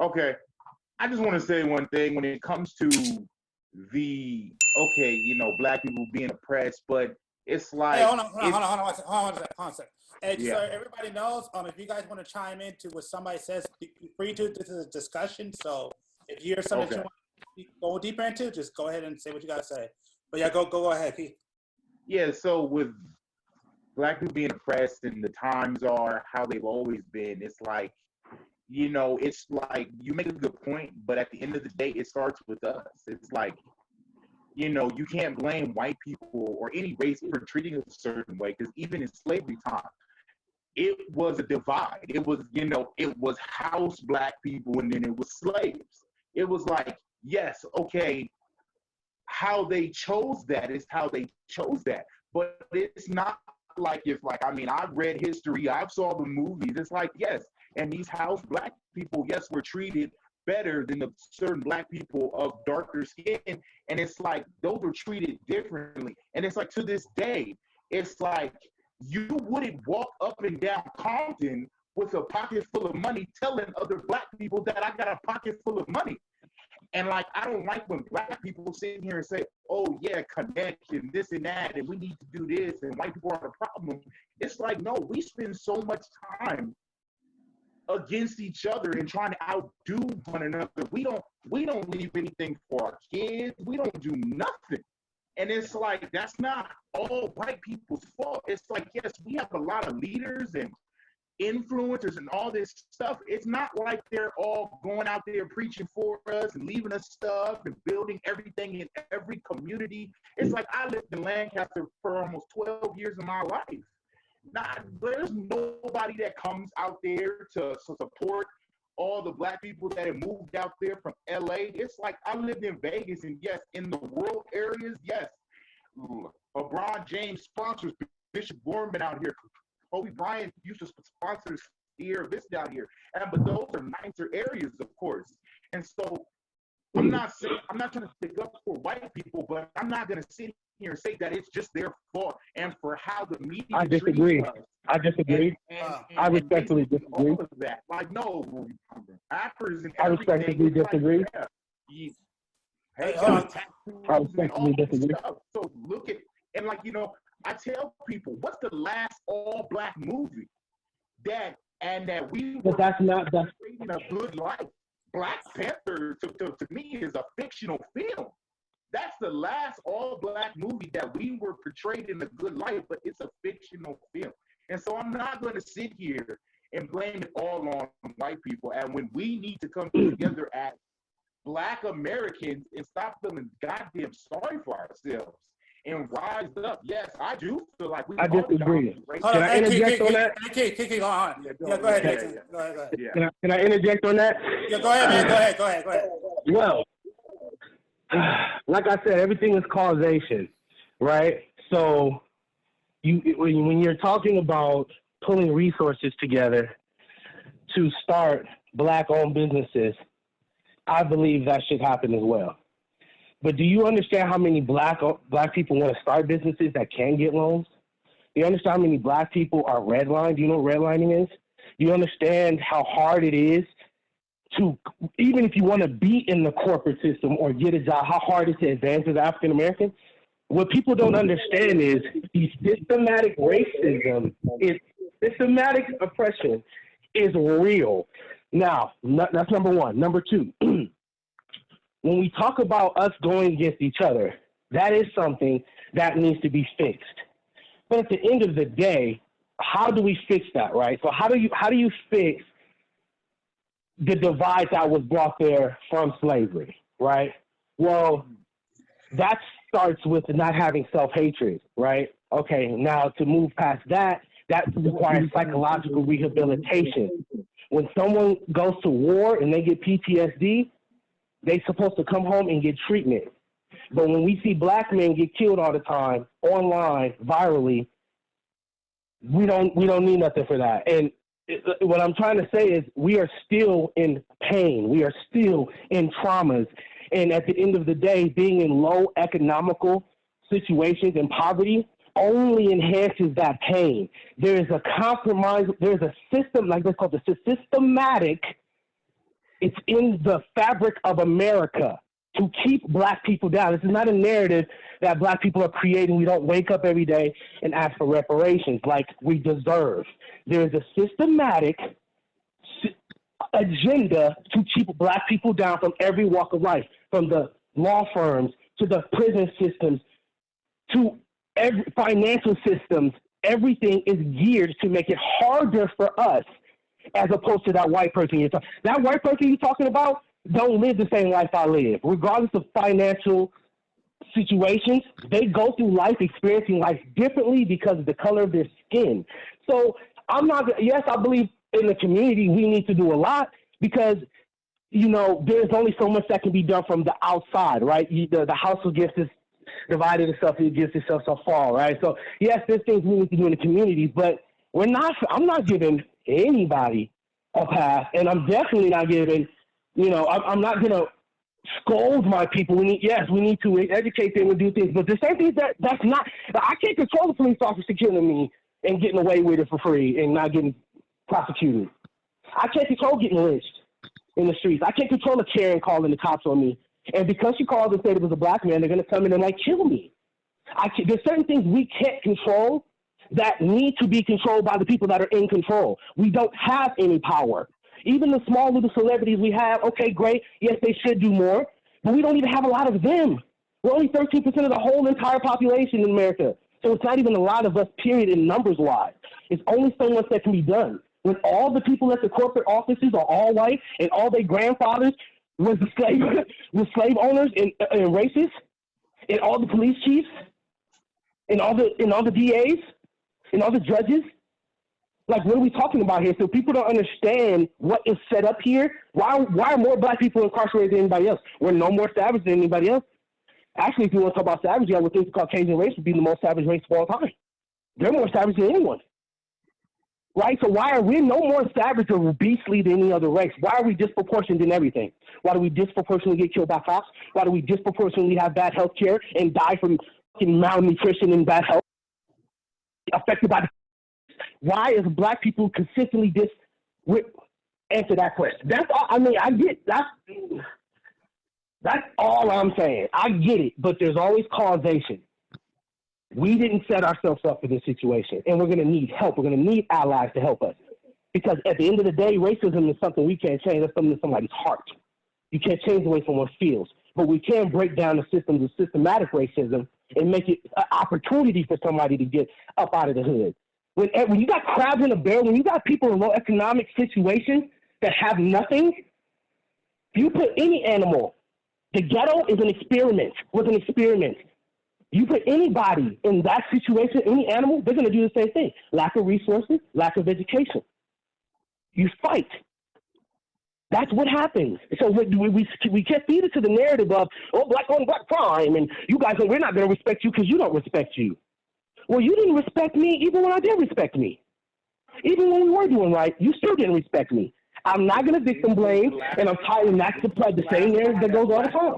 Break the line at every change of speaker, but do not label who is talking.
Okay. I just want to say one thing when it comes to black people being oppressed, but it's like,
hey, hold on a second. Hey, just so
yeah,
everybody knows, if you guys want to chime in to what somebody says, be free to. This is a discussion, so if you hear something that you
okay,
want to go deeper into, just go ahead and say what you got to say. But yeah, go ahead, Keith.
yeah. So with black people being oppressed and the times are how they've always been, it's like, it's like you make a good point, but at the end of the day, it starts with us. It's like, you can't blame white people or any race for treating us a certain way, because even in slavery time, it was a divide. It was, it was house black people and then it was slaves. It was like, yes, okay, how they chose that is how they chose that. But it's not like I've read history, I've saw the movies. It's like, yes, and these house black people, yes, were treated better than the certain black people of darker skin. And it's like, those were treated differently. And it's like, to this day, it's like, you wouldn't walk up and down Compton with a pocket full of money telling other black people that I got a pocket full of money. And like, I don't like when black people sit here and say, oh yeah, connection, this and that, and we need to do this, and white people are the problem. It's like, no, we spend so much time against each other and trying to outdo one another. We don't leave anything for our kids. We don't do nothing. And it's like, that's not all white people's fault. It's like, yes, we have a lot of leaders and influencers and all this stuff. It's not like they're all going out there preaching for us and leaving us stuff and building everything in every community. It's like, I lived in Lancaster for almost 12 years of my life. There's nobody that comes out there to support all the black people that have moved out there from LA. It's like, I lived in Vegas, and yes, in the rural areas, yes, LeBron James sponsors Bishop Gorman out here. Kobe Bryant used to sponsor this down here. But those are nicer areas, of course. And so I'm not trying to stick up for white people, but I'm not going to sit here and say that it's just their fault and for how the media
I disagree. I disagree. I respectfully disagree.
All of that. Like, no, rappers and
I respectfully disagree.
Like,
I respectfully disagree.
So look at, and like, I tell people, what's the last all-black movie that we were creating a good life? Black Panther, to me, is a fictional film. That's the last all-black movie that we were portrayed in a good life, but it's a fictional film. And so I'm not going to sit here and blame it all on white people. And when we need to come together as Black Americans and stop feeling goddamn sorry for ourselves and rise up. Yes, I do feel like we.
I disagree. Can I interject on that?
Go on. Yeah, go ahead. Go ahead.
Can I interject on that?
Yeah, go ahead, man. Go ahead.
Well, like I said, everything is causation, right? So when you're talking about pulling resources together to start Black-owned businesses, I believe that should happen as well. But do you understand how many black people want to start businesses that can get loans? Do you understand how many black people are redlined? Do you know what redlining is? Do you understand how hard it is to, even if you want to be in the corporate system or get a job, how hard it is to advance as African American? What people don't understand is the systematic racism, systematic oppression is real. Now, that's number one. Number two, when we talk about us going against each other, that is something that needs to be fixed. But at the end of the day, how do we fix that, right? So how do you fix the divide that was brought there from slavery, right? Well, that starts with not having self-hatred, right? Okay, now to move past that, that requires psychological rehabilitation. When someone goes to war and they get PTSD, they're supposed to come home and get treatment. But when we see black men get killed all the time, online, virally, we don't need nothing for that. And what I'm trying to say is we are still in pain. We are still in traumas. And at the end of the day, being in low economical situations and poverty only enhances that pain. There is a compromise. There's a system, like this called the systematic It's in the fabric of America to keep black people down. This is not a narrative that black people are creating. We don't wake up every day and ask for reparations like we deserve. There's a systematic agenda to keep black people down from every walk of life, from the law firms to the prison systems to every financial systems. Everything is geared to make it harder for us, as opposed to that white person you're talking. That white person you're talking about don't live the same life I live, regardless of financial situations. They go through life experiencing life differently because of the color of their skin. So I'm not. Yes, I believe in the community we need to do a lot because, you know, there's only so much that can be done from the outside, right? The house will get this divided itself, it gets itself so far, right? So yes, there's things we need to do in the communities, but I'm not giving anybody a pass, and I'm definitely not giving, you know, I'm not going to scold my people. We need to educate them and do things, but the same thing that's not, I can't control the police officer killing me and getting away with it for free and not getting prosecuted. I can't control getting lynched in the streets. I can't control a Karen calling the cops on me. And because she called and said it was a black man, they're going to come in and like kill me. There's certain things we can't control that need to be controlled by the people that are in control. We don't have any power. Even the small little celebrities we have, okay, great. Yes, they should do more, but we don't even have a lot of them. We're only 13% of the whole entire population in America. So it's not even a lot of us, period, in numbers-wise. It's only so much that can be done. When all the people at the corporate offices are all white and all their grandfathers was slave owners and racists, and all the police chiefs, and all the DAs, and all the judges. Like, what are we talking about here? So people don't understand what is set up here. Why are more black people incarcerated than anybody else? We're no more savage than anybody else. Actually, if you want to talk about savage, I would think the Caucasian race would be the most savage race of all time. They're more savage than anyone. Right? So why are we no more savage or beastly than any other race? Why are we disproportionate in everything? Why do we disproportionately get killed by cops? Why do we disproportionately have bad health care and die from malnutrition and bad health? Affected by the... Why is black people consistently answer that question? That's all. I mean, I get that's all I'm saying. I get it, but there's always causation. We didn't set ourselves up for this situation, and we're going to need help. We're going to need allies to help us. Because at the end of the day, racism is something we can't change. That's something in somebody's heart. You can't change the way someone feels. But we can break down the systems of systematic racism and make it an opportunity for somebody to get up out of the hood. When you got crabs in a barrel, when you got people in low economic situations that have nothing, you put any animal, the ghetto is an experiment, was an experiment. You put anybody in that situation, any animal, they're going to do the same thing. Lack of resources, lack of education. You fight. That's what happens. So we can't feed it to the narrative of, oh, black on black crime, and you guys, we're not going to respect you because you don't respect you. Well, you didn't respect me even when I did respect me. Even when we were doing right, you still didn't respect me. I'm not going to victim blame, and I'm tired of not to play the same narrative that goes all the time.